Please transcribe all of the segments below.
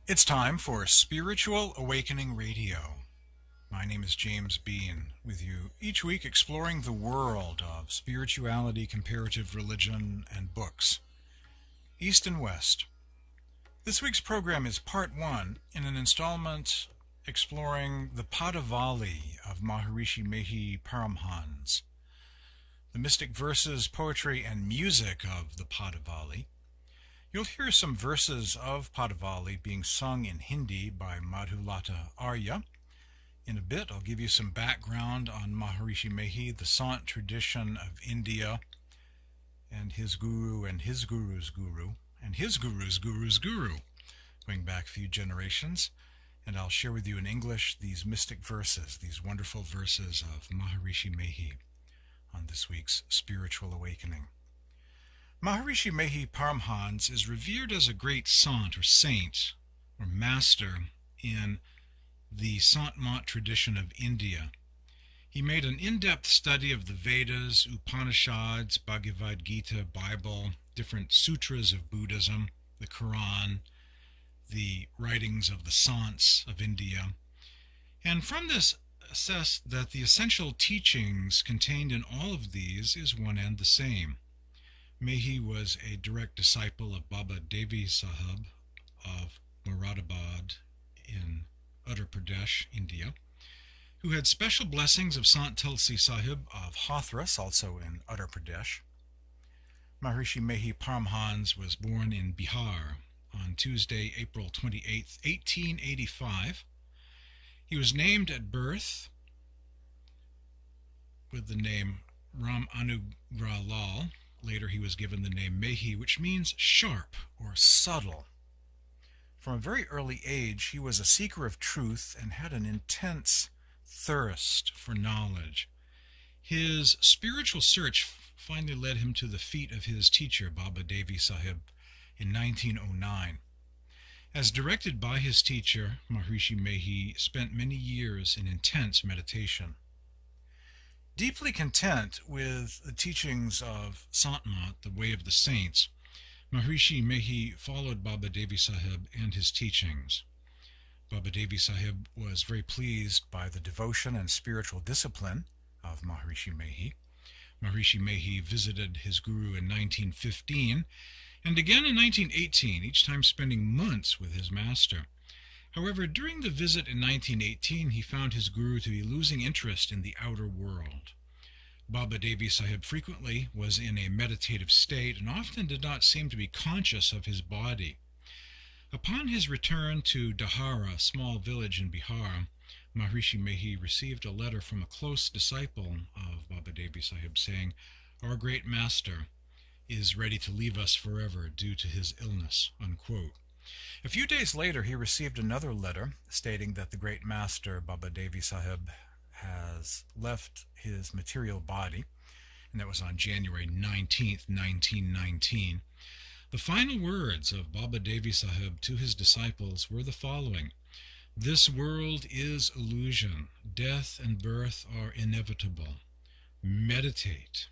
It's time for Spiritual Awakening Radio. My name is James Bean, with you each week exploring the world of spirituality, comparative religion, and books, East and West. This week's program is part one in an installment exploring the Padavali of Maharshi Mehi Paramhans, the mystic verses, poetry, and music of the Padavali. You'll hear some verses of Padavali being sung in Hindi by Madhulata Arya. In a bit, I'll give you some background on Maharshi Mehi, the Sant tradition of India, and his guru and his guru's guru, and his guru's guru's guru, going back a few generations. And I'll share with you in English these mystic verses, these wonderful verses of Maharshi Mehi on this week's Spiritual Awakening. Maharshi Mehi Paramhans is revered as a great sant or saint or master in the Sant Mat tradition of India. He made an in-depth study of the Vedas, Upanishads, Bhagavad Gita, Bible, different sutras of Buddhism, the Quran, the writings of the Sants of India, and from this assessed that the essential teachings contained in all of these is one and the same. Mehi was a direct disciple of Baba Devi Sahib of Moradabad in Uttar Pradesh, India, who had special blessings of Sant Tulsi Sahib of Hathras, also in Uttar Pradesh. Maharshi Mehi Paramhans was born in Bihar on Tuesday, April 28, 1885. He was named at birth with the name Ram Anugrah Lal. Later he was given the name Mehi, which means sharp or subtle. From a very early age, he was a seeker of truth and had an intense thirst for knowledge. His spiritual search finally led him to the feet of his teacher, Baba Devi Sahib, in 1909. As directed by his teacher, Maharshi Mehi spent many years in intense meditation. Deeply content with the teachings of Santmat, the way of the saints, Maharshi Mehi followed Baba Devi Sahib and his teachings. Baba Devi Sahib was very pleased by the devotion and spiritual discipline of Maharshi Mehi. Maharshi Mehi visited his guru in 1915 and again in 1918, each time spending months with his master. However, during the visit in 1918, he found his guru to be losing interest in the outer world. Baba Devi Sahib frequently was in a meditative state and often did not seem to be conscious of his body. Upon his return to Dahara, a small village in Bihar, Maharshi Mehi received a letter from a close disciple of Baba Devi Sahib saying, "Our great master is ready to leave us forever due to his illness," unquote. A few days later, he received another letter stating that the great master, Baba Devi Sahib, has left his material body, and that was on January 19th, 1919. The final words of Baba Devi Sahib to his disciples were the following: "This world is illusion. Death and birth are inevitable. Meditate."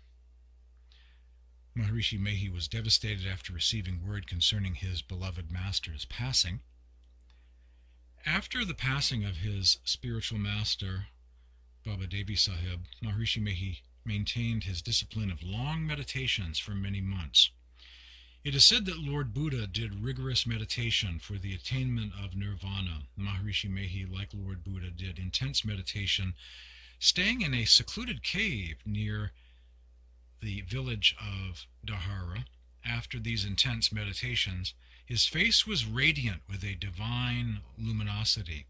Maharishi Mehi was devastated after receiving word concerning his beloved master's passing. After the passing of his spiritual master, Baba Devi Sahib, Maharishi Mehi maintained his discipline of long meditations for many months. It is said that Lord Buddha did rigorous meditation for the attainment of nirvana. Maharishi Mehi, like Lord Buddha, did intense meditation, staying in a secluded cave near the village of Dahara. After these intense meditations, his face was radiant with a divine luminosity.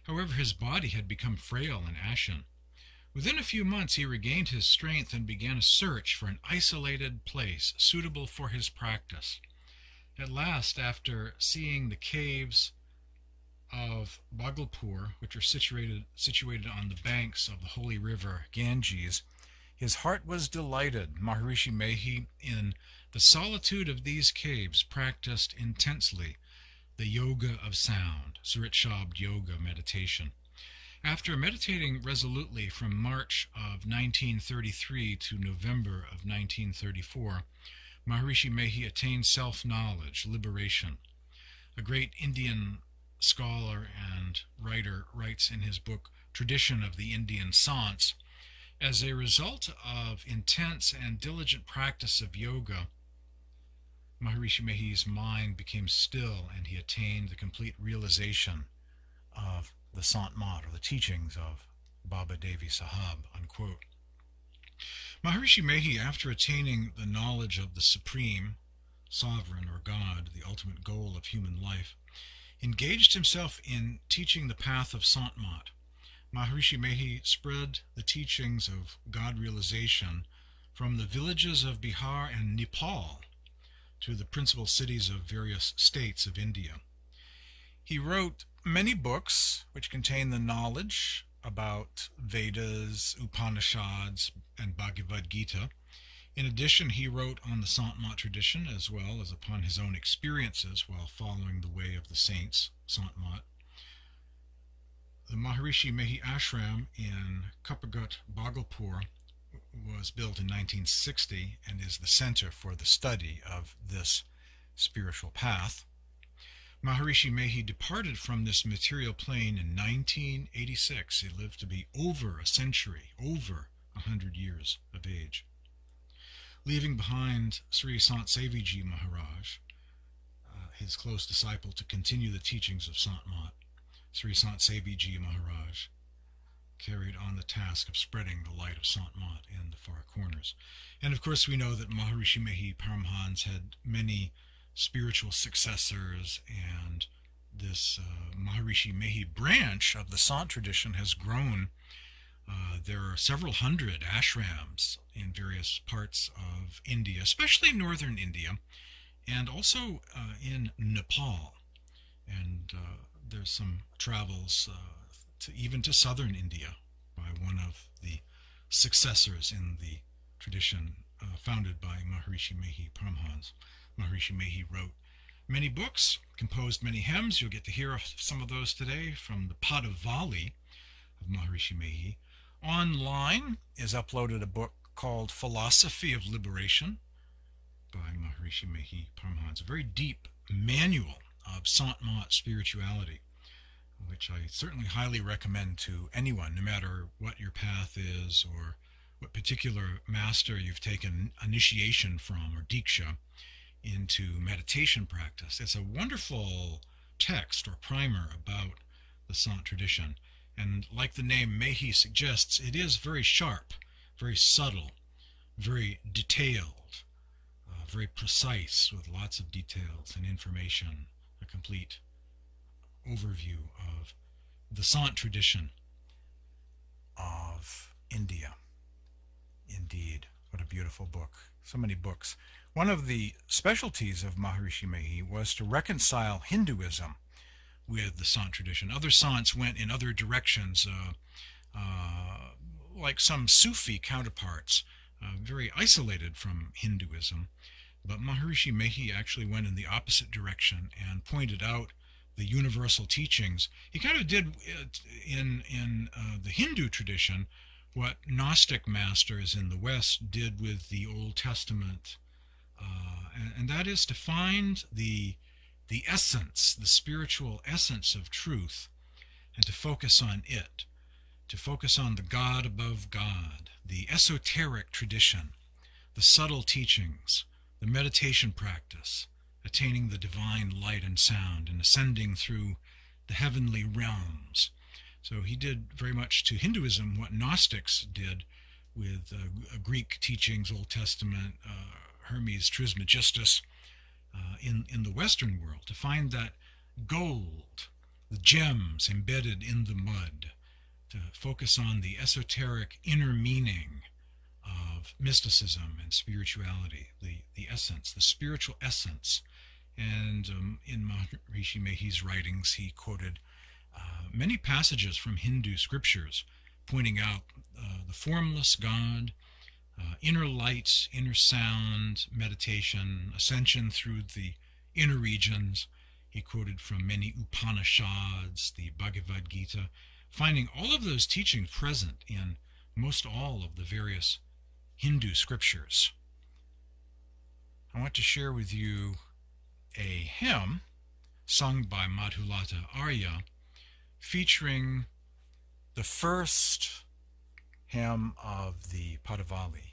However, his body had become frail and ashen. Within a few months, he regained his strength and began a search for an isolated place suitable for his practice. At last, after seeing the caves of Bhagalpur, which are situated on the banks of the holy river Ganges, his heart was delighted. Maharishi Mehi, in the solitude of these caves, practiced intensely the yoga of sound, Surit Shabd yoga meditation. After meditating resolutely from March of 1933 to November of 1934, Maharishi Mehi attained self-knowledge, liberation. A great Indian scholar and writer writes in his book Tradition of the Indian Sants, as a result of intense and diligent practice of yoga, Maharishi Mehi's mind became still and he attained the complete realization of the Sant Mat, or the teachings of Baba Devi Sahib, unquote. Maharishi Mehi, after attaining the knowledge of the Supreme, Sovereign, or God, the ultimate goal of human life, engaged himself in teaching the path of Sant Mat. Maharishi Mehi spread the teachings of God realization from the villages of Bihar and Nepal to the principal cities of various states of India. He wrote many books which contain the knowledge about Vedas, Upanishads, and Bhagavad Gita. In addition, he wrote on the Sant Mat tradition as well as upon his own experiences while following the way of the saints, Sant Mat. The Maharshi Mehi ashram in Kuppaghat, Bhagalpur, was built in 1960 and is the center for the study of this spiritual path. Maharishi Mehi departed from this material plane in 1986. He lived to be over a century, over 100 years of age, leaving behind Sri Sant Seviji Maharaj, his close disciple, to continue the teachings of Sant Mat. Sri Sant Seviji Maharaj carried on the task of spreading the light of Sant Mat in the far corners. And of course we know that Maharshi Mehi Paramhans had many spiritual successors, and this Maharishi Mehi branch of the Sant tradition has grown. There are several hundred ashrams in various parts of India, especially northern India, and also in Nepal. And there's some travels even to southern India by one of the successors in the tradition founded by Maharishi Mehi Paramhans. Maharishi Mehi wrote many books, composed many hymns. You'll get to hear some of those today from the Padavali of Maharishi Mehi. Online is uploaded a book called Philosophy of Liberation by Maharishi Mehi Paramhans, a very deep manual of Sant Mat spirituality, which I certainly highly recommend to anyone, no matter what your path is or what particular master you've taken initiation from, or diksha, into meditation practice. It's a wonderful text or primer about the Sant tradition. And like the name Mehi suggests, it is very sharp, very subtle, very detailed, very precise, with lots of details and information, a complete overview of the Sant tradition of India. Indeed, what a beautiful book. So many books. One of the specialties of Maharishi Mehi was to reconcile Hinduism with the Sant tradition. Other Sants went in other directions, like some Sufi counterparts, very isolated from Hinduism. But Maharishi Mehi actually went in the opposite direction and pointed out the universal teachings. He kind of did in the Hindu tradition what Gnostic masters in the West did with the Old Testament, and that is to find the essence, the spiritual essence of truth, and to focus on it, to focus on the God above God, the esoteric tradition, the subtle teachings, the meditation practice, attaining the divine light and sound, and ascending through the heavenly realms. So he did very much to Hinduism what Gnostics did with Greek teachings, Old Testament, Hermes Trismegistus, in the Western world, to find that gold, the gems embedded in the mud, to focus on the esoteric inner meaning of mysticism and spirituality, the essence, the spiritual essence. And in Maharishi Mehi's writings, he quoted many passages from Hindu scriptures, pointing out the formless God, inner light, inner sound, meditation, ascension through the inner regions. He quoted from many Upanishads, the Bhagavad Gita, finding all of those teachings present in most all of the various Hindu scriptures. I want to share with you a hymn sung by Madhulata Arya, featuring the first hymn of the Padavali.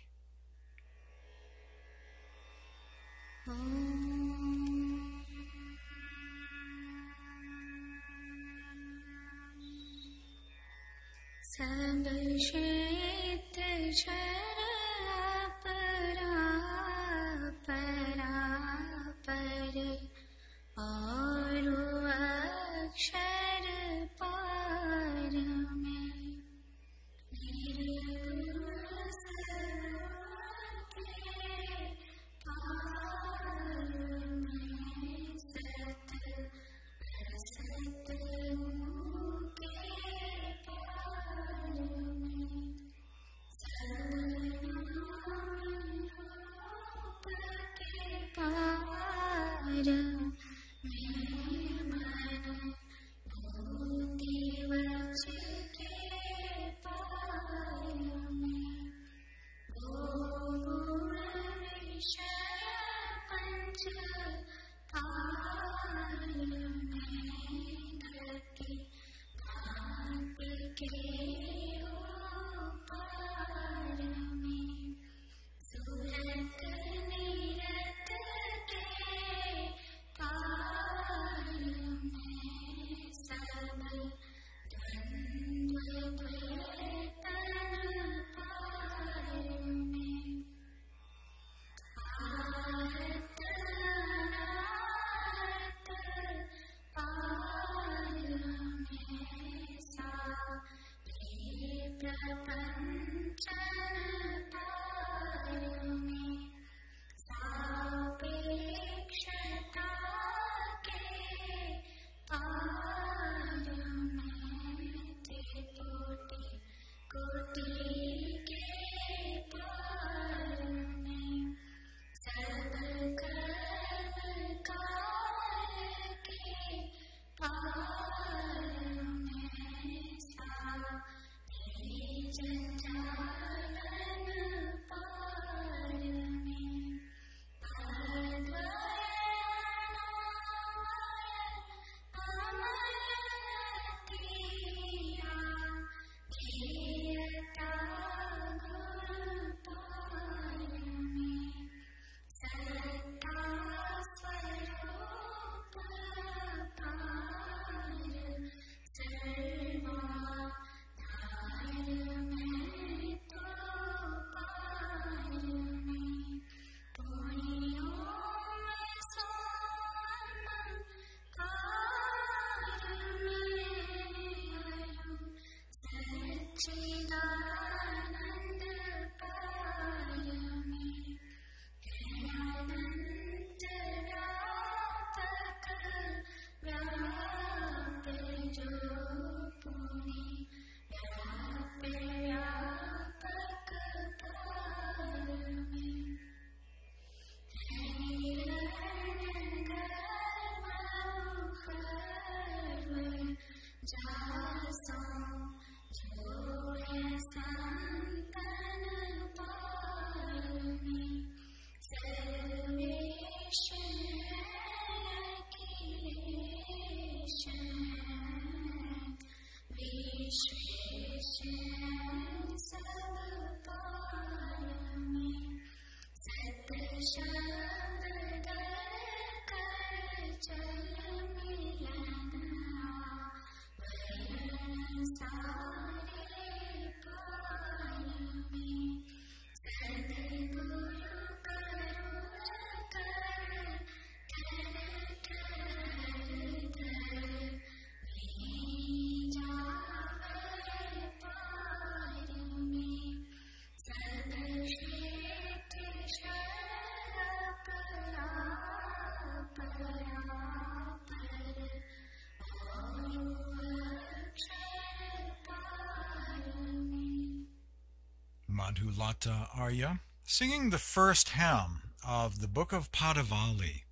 Madhulata Arya, singing the first hymn of the book of Padavali,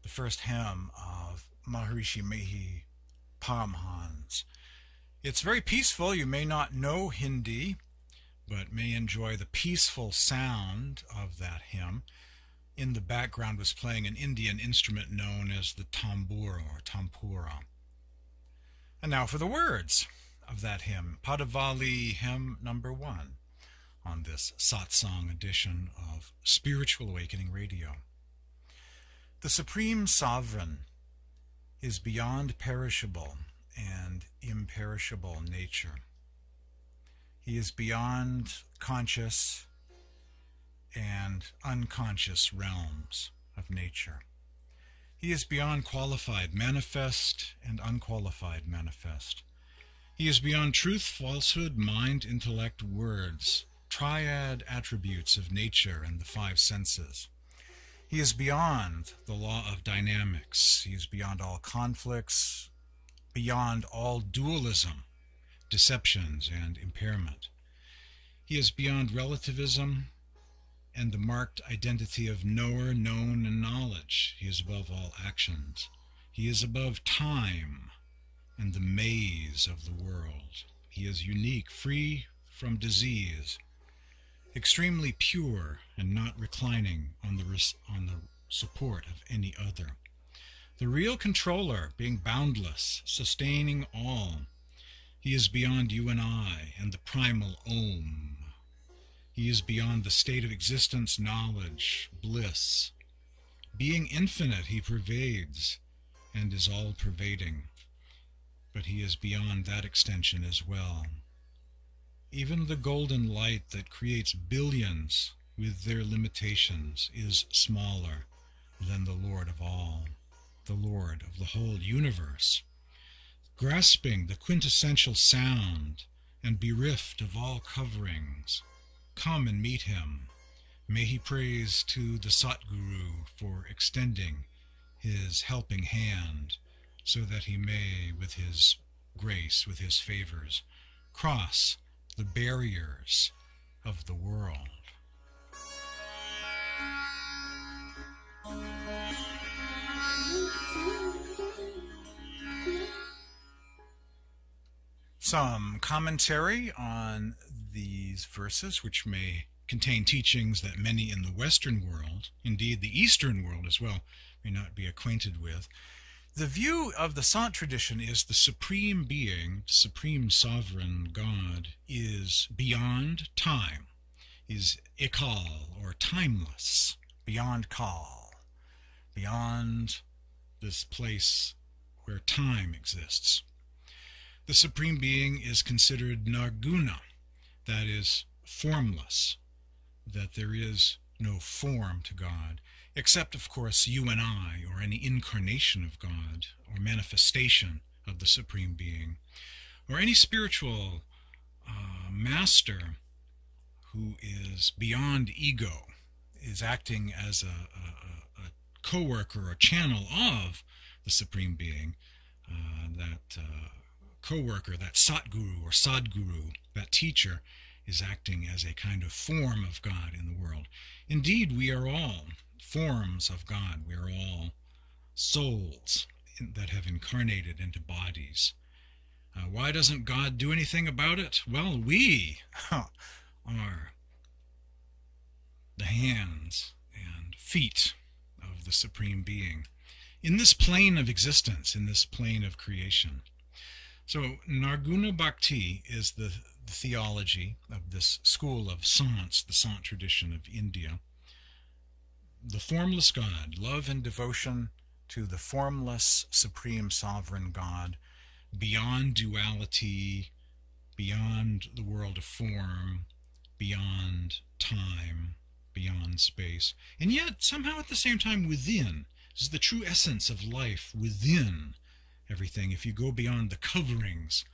the first hymn of Maharshi Mehi Paramhans. It's very peaceful. You may not know Hindi, but may enjoy the peaceful sound of that hymn. in the background was playing an Indian instrument known as the tambur or tampura. And now for the words of that hymn, Padavali, hymn number 1, on this satsang edition of Spiritual Awakening Radio. The Supreme Sovereign is beyond perishable and imperishable nature. He is beyond conscious and unconscious realms of nature. He is beyond qualified manifest and unqualified manifest. He is beyond truth, falsehood, mind, intellect, words, triad attributes of nature and the 5 senses. He is beyond the law of dynamics. He is beyond all conflicts, beyond all dualism, deceptions, and impairment. He is beyond relativism and the marked identity of knower, known, and knowledge. He is above all actions. He is above time and the maze of the world. He is unique, free from disease, extremely pure and not reclining on the support of any other. The real controller, being boundless, sustaining all. He is beyond you and I and the primal Om. He is beyond the state of existence, knowledge, bliss. Being infinite, he pervades and is all-pervading. But he is beyond that extension as well. Even the golden light that creates billions with their limitations is smaller than the Lord of all, the Lord of the whole universe. Grasping the quintessential sound and bereft of all coverings, come and meet him. May he praise to the Satguru for extending his helping hand, so that he may, with his grace, with his favors, cross the barriers of the world. Some commentary on these verses, which may contain teachings that many in the Western world, indeed the Eastern world as well, may not be acquainted with. The view of the Sant tradition is the Supreme Being, Supreme Sovereign God, is beyond time, is ikal, or timeless, beyond kal, beyond this place where time exists. The Supreme Being is considered nirguna, that is, formless, that there is no form to God, except, of course, you and I, or any incarnation of God, or manifestation of the Supreme Being, or any spiritual master who is beyond ego, is acting as a co-worker or channel of the Supreme Being, that co-worker, that Satguru or Sadguru, that teacher, is acting as a kind of form of God in the world. Indeed, we are all forms of God. We are all souls that have incarnated into bodies. Why doesn't God do anything about it? Well, we are the hands and feet of the Supreme Being in this plane of existence, in this plane of creation. So Nirguna Bhakti is the theology of this school of Sants, the Sant tradition of India. The formless God, love and devotion to the formless Supreme Sovereign God, beyond duality, beyond the world of form, beyond time, beyond space, and yet somehow at the same time within. This is the true essence of life within everything. If you go beyond the coverings,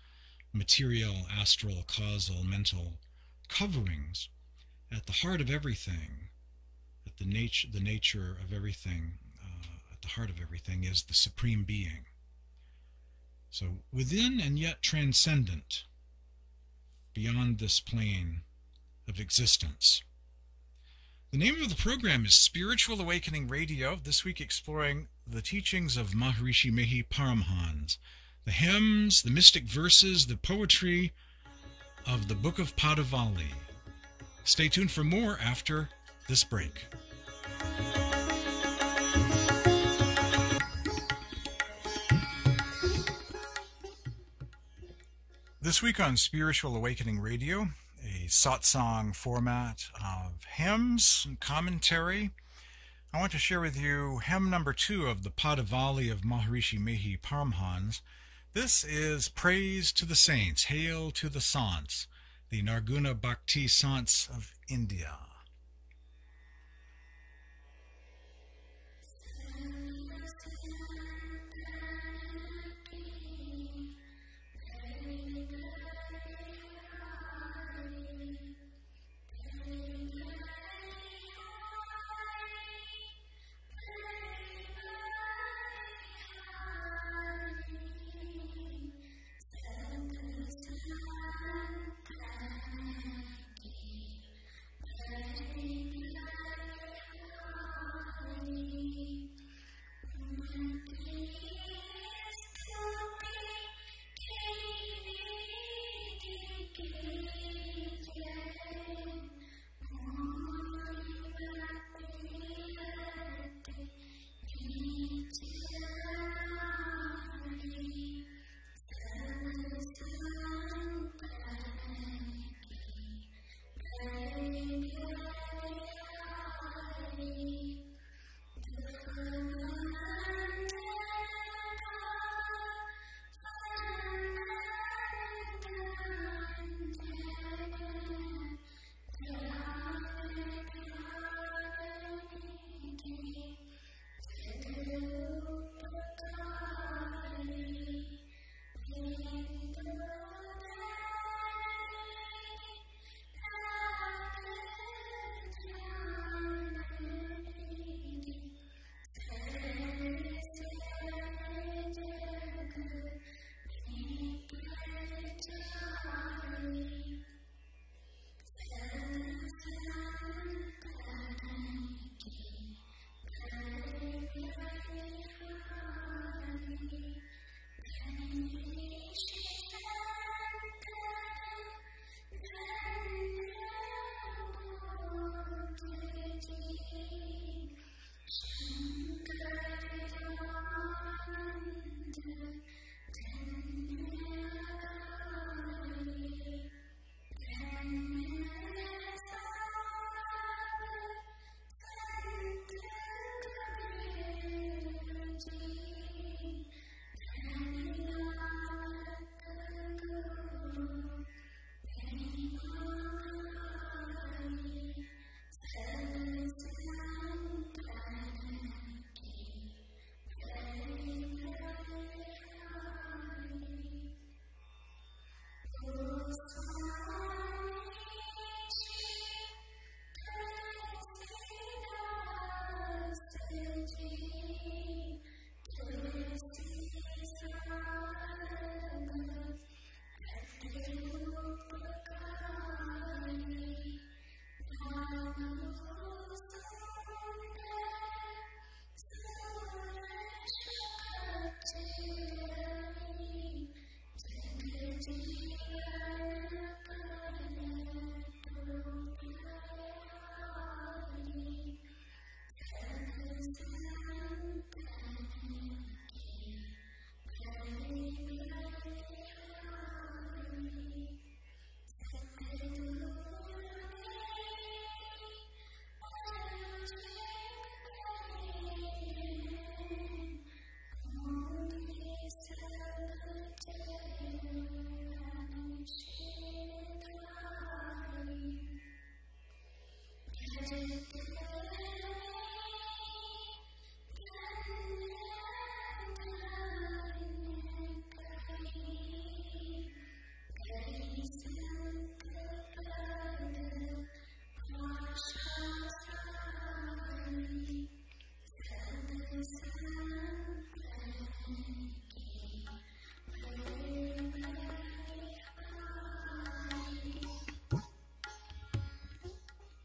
material, astral, causal, mental coverings, at the heart of everything, at the nature of everything, at the heart of everything is the Supreme Being. So within and yet transcendent, beyond this plane of existence. The name of the program is Spiritual Awakening Radio, this week exploring the teachings of Maharshi Mehi Paramhans, the hymns, the mystic verses, the poetry of the Book of Padavali. Stay tuned for more after this break. This week on Spiritual Awakening Radio, a satsang format of hymns and commentary, I want to share with you hymn number 2 of the Padavali of Maharshi Mehi Paramhans. This is Praise to the Saints, Hail to the Sants, the Narguna Bhakti Sants of India.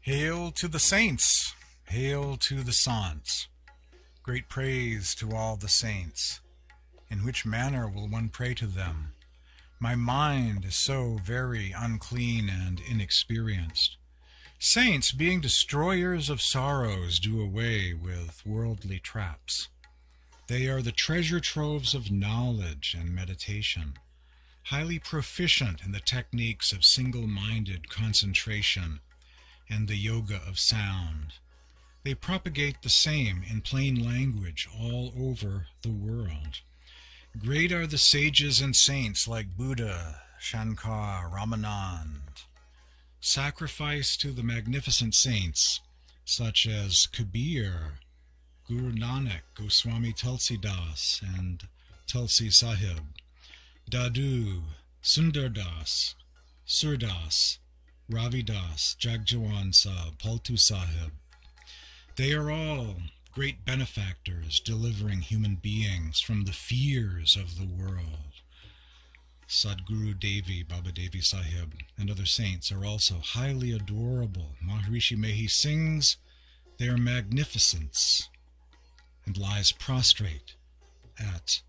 Hail to the saints, hail to the Sants. Great praise to all the saints. In which manner will one pray to them? My mind is so very unclean and inexperienced. Saints, being destroyers of sorrows, do away with worldly traps. They are the treasure troves of knowledge and meditation. highly proficient in the techniques of single-minded concentration and the yoga of sound. They propagate the same in plain language all over the world. Great are the sages and saints like Buddha, Shankar, Ramanand. Sacrifice to the magnificent saints such as Kabir, Guru Nanak, Goswami Tulsidas, and Tulsi Sahib, Dadu, Sundardas, Surdas, Ravidas, Jagjawan Sahib, Paltu Sahib. They are all great benefactors delivering human beings from the fears of the world. Sadguru Devi, Baba Devi Sahib, and other saints are also highly adorable. Maharshi Mehi sings their magnificence and lies prostrate at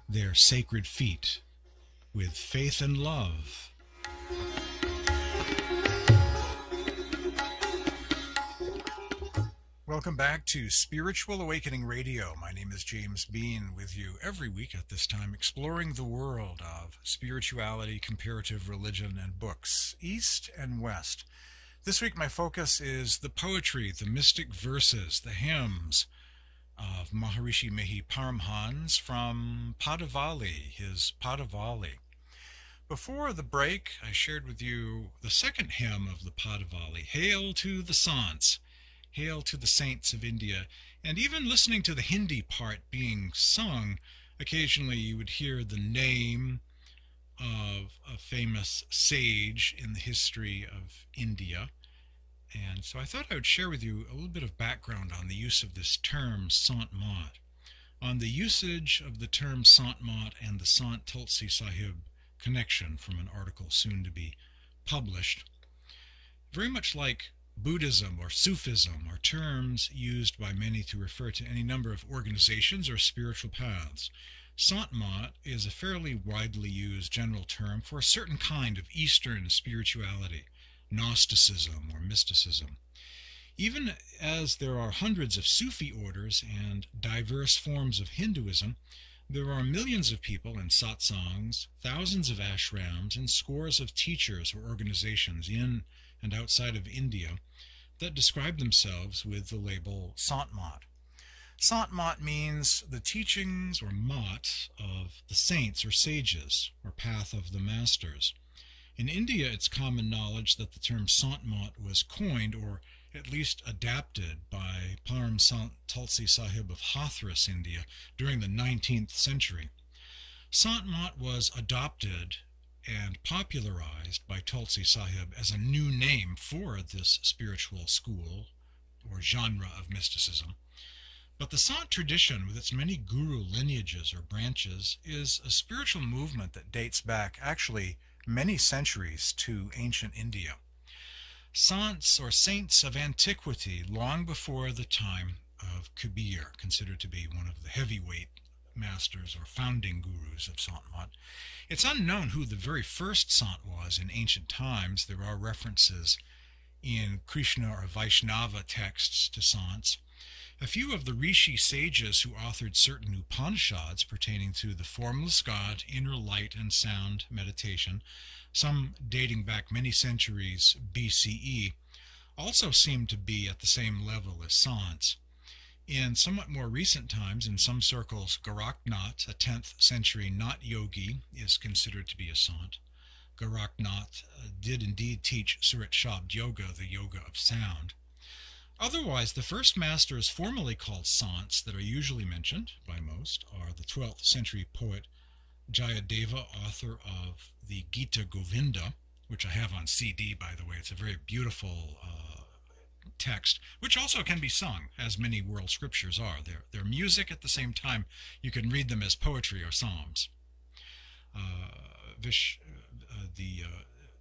their sacred feet with faith and love. Welcome back to Spiritual Awakening Radio. My name is James Bean, with you every week at this time, exploring the world of spirituality, comparative religion, and books, East and West. This week my focus is the poetry, the mystic verses, the hymns of Maharshi Mehi Paramhans from Padavali, his Padavali. Before the break, I shared with you the second hymn of the Padavali, Hail to the Sants, Hail to the Saints of India. And even listening to the Hindi part being sung, occasionally you would hear the name of a famous sage in the history of India. And so I thought I would share with you a little bit of background on the use of this term, Sant Mat, on the usage of the term Sant Mat and the Sant Tulsi Sahib connection from an article soon to be published. Very much like Buddhism or Sufism are terms used by many to refer to any number of organizations or spiritual paths. Sant Mat is a fairly widely used general term for a certain kind of Eastern spirituality, Gnosticism or mysticism. Even as there are hundreds of Sufi orders and diverse forms of Hinduism, there are millions of people in satsangs, thousands of ashrams, and scores of teachers or organizations in and outside of India that describe themselves with the label Sant Mat. Sant Mat means the teachings or mat of the saints or sages, or path of the masters. In India, it's common knowledge that the term Sant Mat was coined, or at least adapted, by Param Sant Tulsi Sahib of Hathras, India, during the 19th century. Sant Mat was adopted and popularized by Tulsi Sahib as a new name for this spiritual school or genre of mysticism. But the Sant tradition, with its many guru lineages or branches, is a spiritual movement that dates back actually many centuries to ancient India. Sants or saints of antiquity, long before the time of Kabir, considered to be one of the heavyweight masters or founding gurus of Sant Mat. It's unknown who the very first Sant was in ancient times. There are references in Krishna or Vaishnava texts to Sants. A few of the Rishi sages who authored certain Upanishads pertaining to the formless God, inner light and sound meditation, some dating back many centuries BCE, also seem to be at the same level as Sants. In somewhat more recent times, in some circles, Goraknath, a 10th century Nat yogi, is considered to be a Sant. Goraknath did indeed teach Surat Shabd Yoga, the yoga of sound. Otherwise, the first masters formally called Sants that are usually mentioned by most are the 12th century poet Jayadeva, author of the Gita Govinda, which I have on CD, by the way. It's a very beautiful text, which also can be sung, as many world scriptures are. They're music at the same time. You can read them as poetry or psalms. The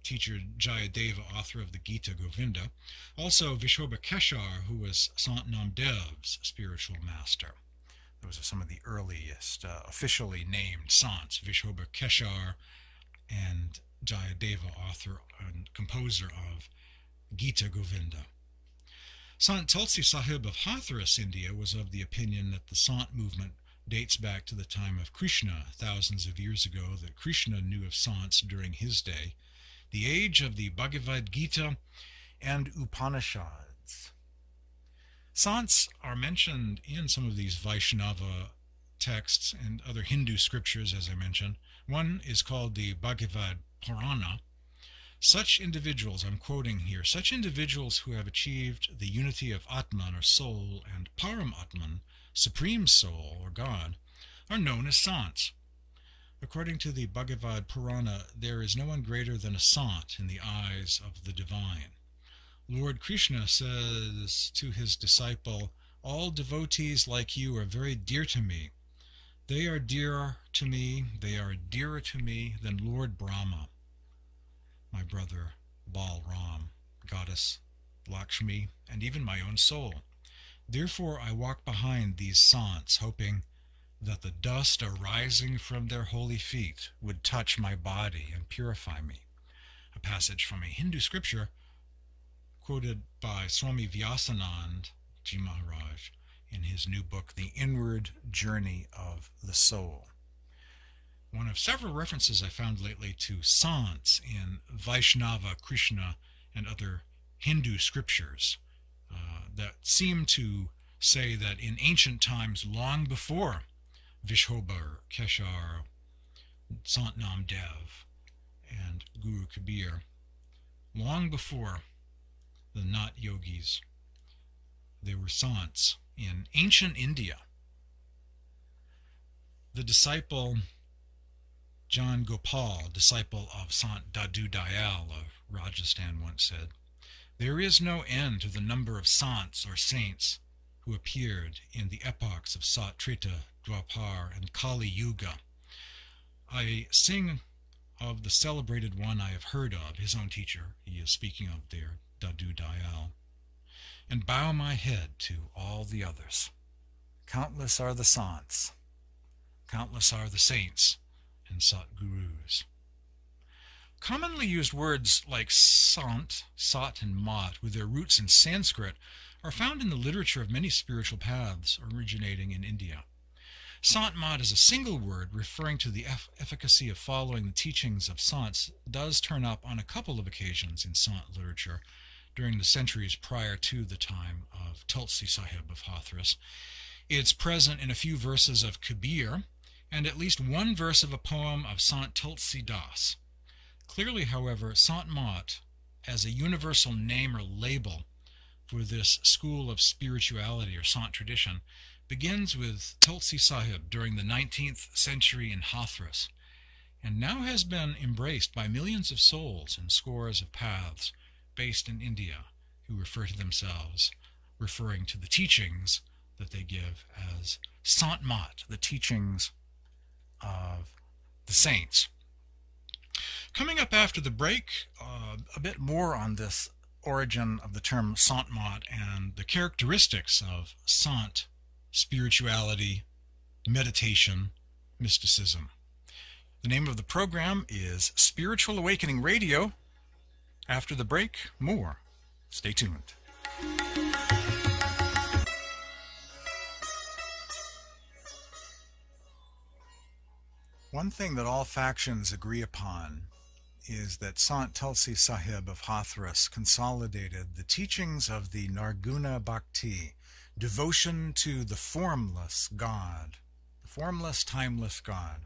teacher Jayadeva, author of the Gita Govinda. Also Vishobha Keshar, who was Sant Namdev's spiritual master. Those are some of the earliest officially named Sants, Vishobha Keshar and Jayadeva, author and composer of Gita Govinda. Sant Tulsi Sahib of Hathras, India, was of the opinion that the Sant movement dates back to the time of Krishna, thousands of years ago, that Krishna knew of Sants during his day, the age of the Bhagavad Gita and Upanishads. Sants are mentioned in some of these Vaishnava texts and other Hindu scriptures, as I mentioned. One is called the Bhagavad Purana. Such individuals, I'm quoting here, such individuals who have achieved the unity of Atman or soul and Paramatman, supreme soul or God, are known as Sants. According to the Bhagavad Purana, there is no one greater than a Sant in the eyes of the divine. Lord Krishna says to his disciple, "All devotees like you are very dear to me. They are dear to me, they are dearer to me than Lord Brahma, my brother Balram, goddess Lakshmi, and even my own soul. Therefore I walk behind these Sants, hoping that the dust arising from their holy feet would touch my body and purify me." A passage from a Hindu scripture quoted by Swami Vyasanand Ji Maharaj in his new book, The Inward Journey of the Soul. One of several references I found lately to Sants in Vaishnava, Krishna, and other Hindu scriptures that seem to say that in ancient times, long before Vishobhar, Keshar, Sant Namdev, and Guru Kabir, long before the Nat Yogis, there were Sants in ancient India. The disciple John Gopal, disciple of Sant Dadu Dayal of Rajasthan, once said, "There is no end to the number of Sants or saints who appeared in the epochs of Sat, Treta, Dwapar, and Kali Yuga. I sing of the celebrated one I have heard of," his own teacher, he is speaking of there, Dadu Dayal, "and bow my head to all the others. Countless are the Sants, countless are the saints and Sat Gurus." Commonly used words like Sant, Sat, and Mat, with their roots in Sanskrit, are found in the literature of many spiritual paths originating in India. Sant Mat is a single word referring to the efficacy of following the teachings of Sants, does turn up on a couple of occasions in Sant literature during the centuries prior to the time of Tulsi Sahib of Hathras. It's present in a few verses of Kabir and at least one verse of a poem of Sant Tulsi Das. Clearly, however, Sant Mat, as a universal name or label for this school of spirituality or Sant tradition, begins with Tulsi Sahib during the 19th century in Hathras, and now has been embraced by millions of souls in scores of paths based in India who refer to themselves, referring to the teachings that they give as Sant Mat, the teachings of the saints. Coming up after the break, a bit more on this origin of the term Sant Mat and the characteristics of Sant spirituality, meditation, mysticism. The name of the program is Spiritual Awakening Radio. After the break, more. Stay tuned. One thing that all factions agree upon is that Sant Tulsi Sahib of Hathras consolidated the teachings of the Nirguna Bhakti, devotion to the formless God, the formless, timeless God,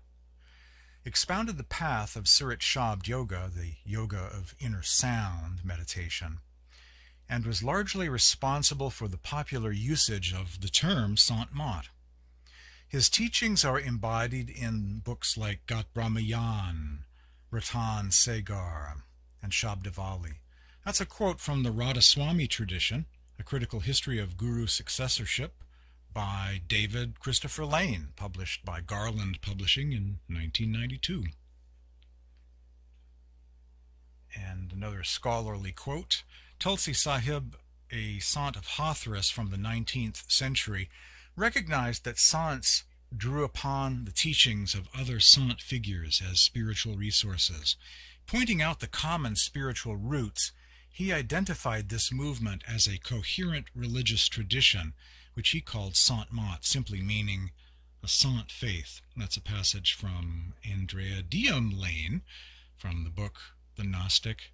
expounded the path of Surat Shabd Yoga, the yoga of inner sound meditation, and was largely responsible for the popular usage of the term Sant Mat. His teachings are embodied in books like Gat Brahmayan, Ratan Segar, and Shabdavali. That's a quote from the Radhasoami tradition, a critical history of guru successorship by David Christopher Lane, published by Garland Publishing in 1992. And another scholarly quote, Tulsi Sahib, a Sant of Hathras from the 19th century, recognized that Sants drew upon the teachings of other Sant figures as spiritual resources. Pointing out the common spiritual roots, he identified this movement as a coherent religious tradition, which he called Sant Mat, simply meaning a Sant faith. That's a passage from Andrea Diem Lane from the book The Gnostic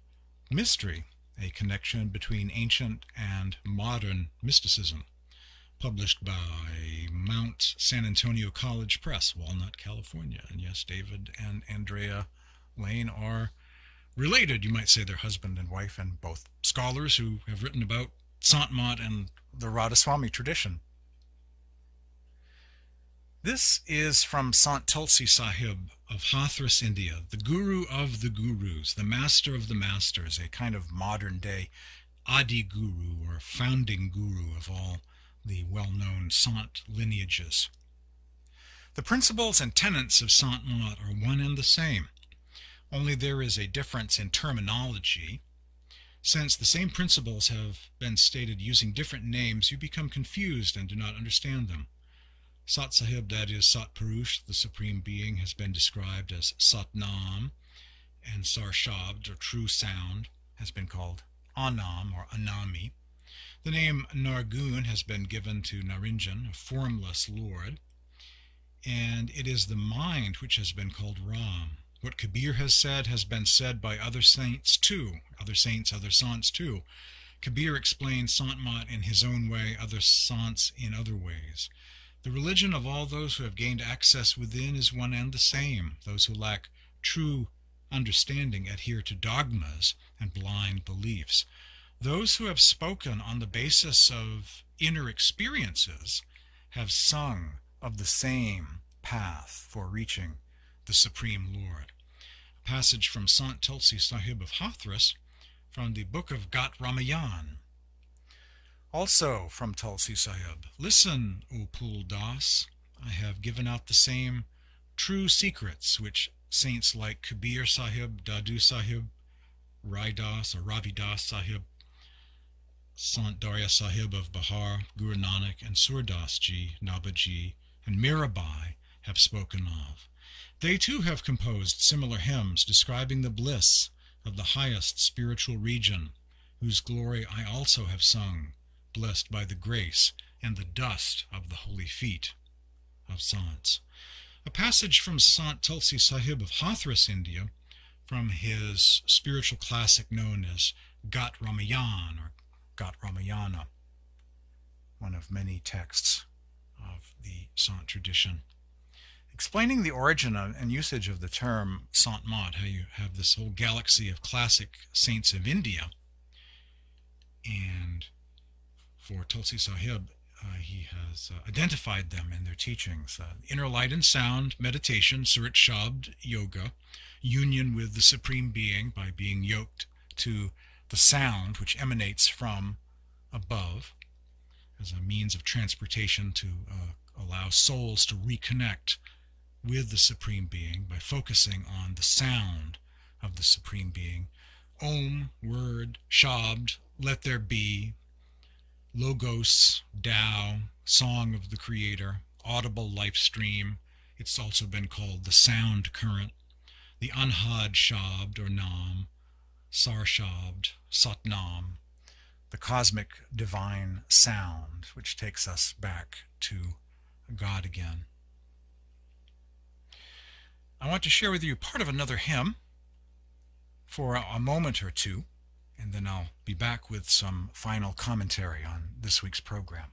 Mystery, a connection between ancient and modern mysticism, published by Mount San Antonio College Press, Walnut, California. And yes, David and Andrea Lane are related. You might say they're husband and wife, and both scholars who have written about Santmat and the Radhasoami tradition. This is from Sant Tulsi Sahib of Hathras, India, the guru of the gurus, the master of the masters, a kind of modern-day Adi Guru or founding guru of all the well-known Sant lineages. The principles and tenets of Santmat are one and the same, only there is a difference in terminology. Since the same principles have been stated using different names, you become confused and do not understand them. Sat Sahib, that is Sat Purush, the Supreme Being, has been described as Sat Nam, and Sar Shabd, or True Sound, has been called Anam, or Anami. The name Nargun has been given to Narinjan, a formless Lord, and it is the mind which has been called Ram. What Kabir has been said by other saints too, other sants too. Kabir explained Santmat in his own way, other sants in other ways. The religion of all those who have gained access within is one and the same. Those who lack true understanding adhere to dogmas and blind beliefs. Those who have spoken on the basis of inner experiences have sung of the same path for reaching the Supreme Lord. A passage from Sant Tulsi Sahib of Hathras from the book of Ghat Ramayan. Also from Tulsi Sahib, listen, O Pul Das, I have given out the same true secrets which saints like Kabir Sahib, Dadu Sahib, Rai Das or Ravi Das Sahib, Sant Darya Sahib of Bihar, Guru Nanak, and Surdas Ji, Nabaji, and Mirabai have spoken of. They too have composed similar hymns describing the bliss of the highest spiritual region, whose glory I also have sung, blessed by the grace and the dust of the holy feet of Sants. A passage from Sant Tulsi Sahib of Hathras, India, from his spiritual classic known as Ghat Ramayan or Ghat Ramayana, one of many texts of the Sant tradition. Explaining the origin and usage of the term Santmat, how you have this whole galaxy of classic saints of India, and for Tulsi Sahib, he has identified them in their teachings. Inner light and sound, meditation, Surat Shabd, yoga, union with the Supreme Being by being yoked to the sound which emanates from above as a means of transportation to allow souls to reconnect with the Supreme Being by focusing on the sound of the Supreme Being. Om, word, Shabd, let there be, Logos, Tao, song of the Creator, audible life stream. It's also been called the sound current, the Anhad Shabd or Nam, Sar Shabd, Sat Nam, the cosmic divine sound, which takes us back to God again. I want to share with you part of another hymn for a moment or two, and then I'll be back with some final commentary on this week's program.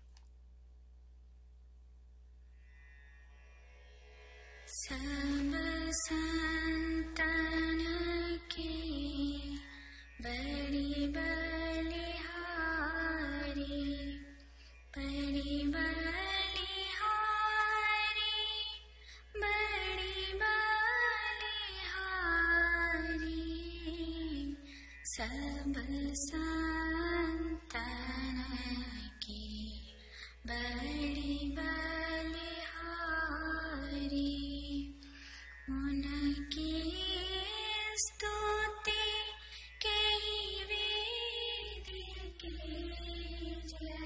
सब संतन की बड़ी बलिहारी उनकी स्तुति कही वेद की जय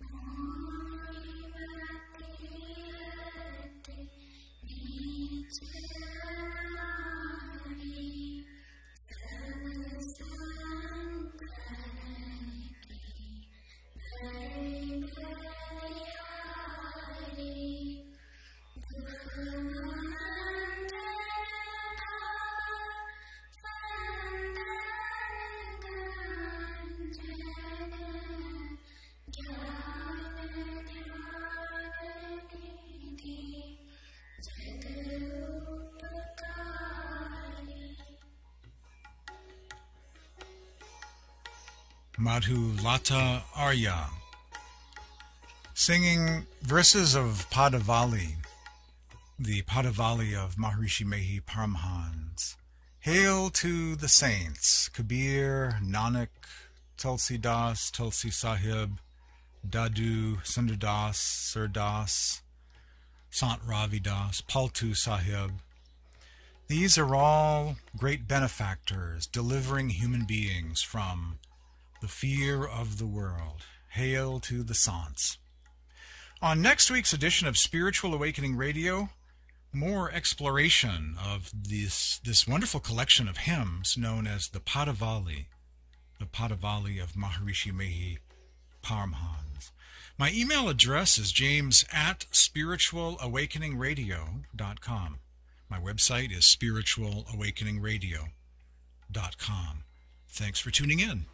मोहिमती नीच नारी सब Madhulata Arya, singing verses of Padavali, the Padavali of Maharshi Mehi Paramhans. Hail to the saints, Kabir, Nanak, Tulsi Das, Tulsi Sahib, Dadu, Sundardas, Surdas, Sant Ravidas, Paltu Sahib. These are all great benefactors, delivering human beings from the fear of the world. Hail to the Sants. On next week's edition of Spiritual Awakening Radio, more exploration of this wonderful collection of hymns known as the Padavali of Maharishi Mehi Paramhans. My email address is james@spiritualawakeningradio.com. My website is spiritualawakeningradio.com. Thanks for tuning in.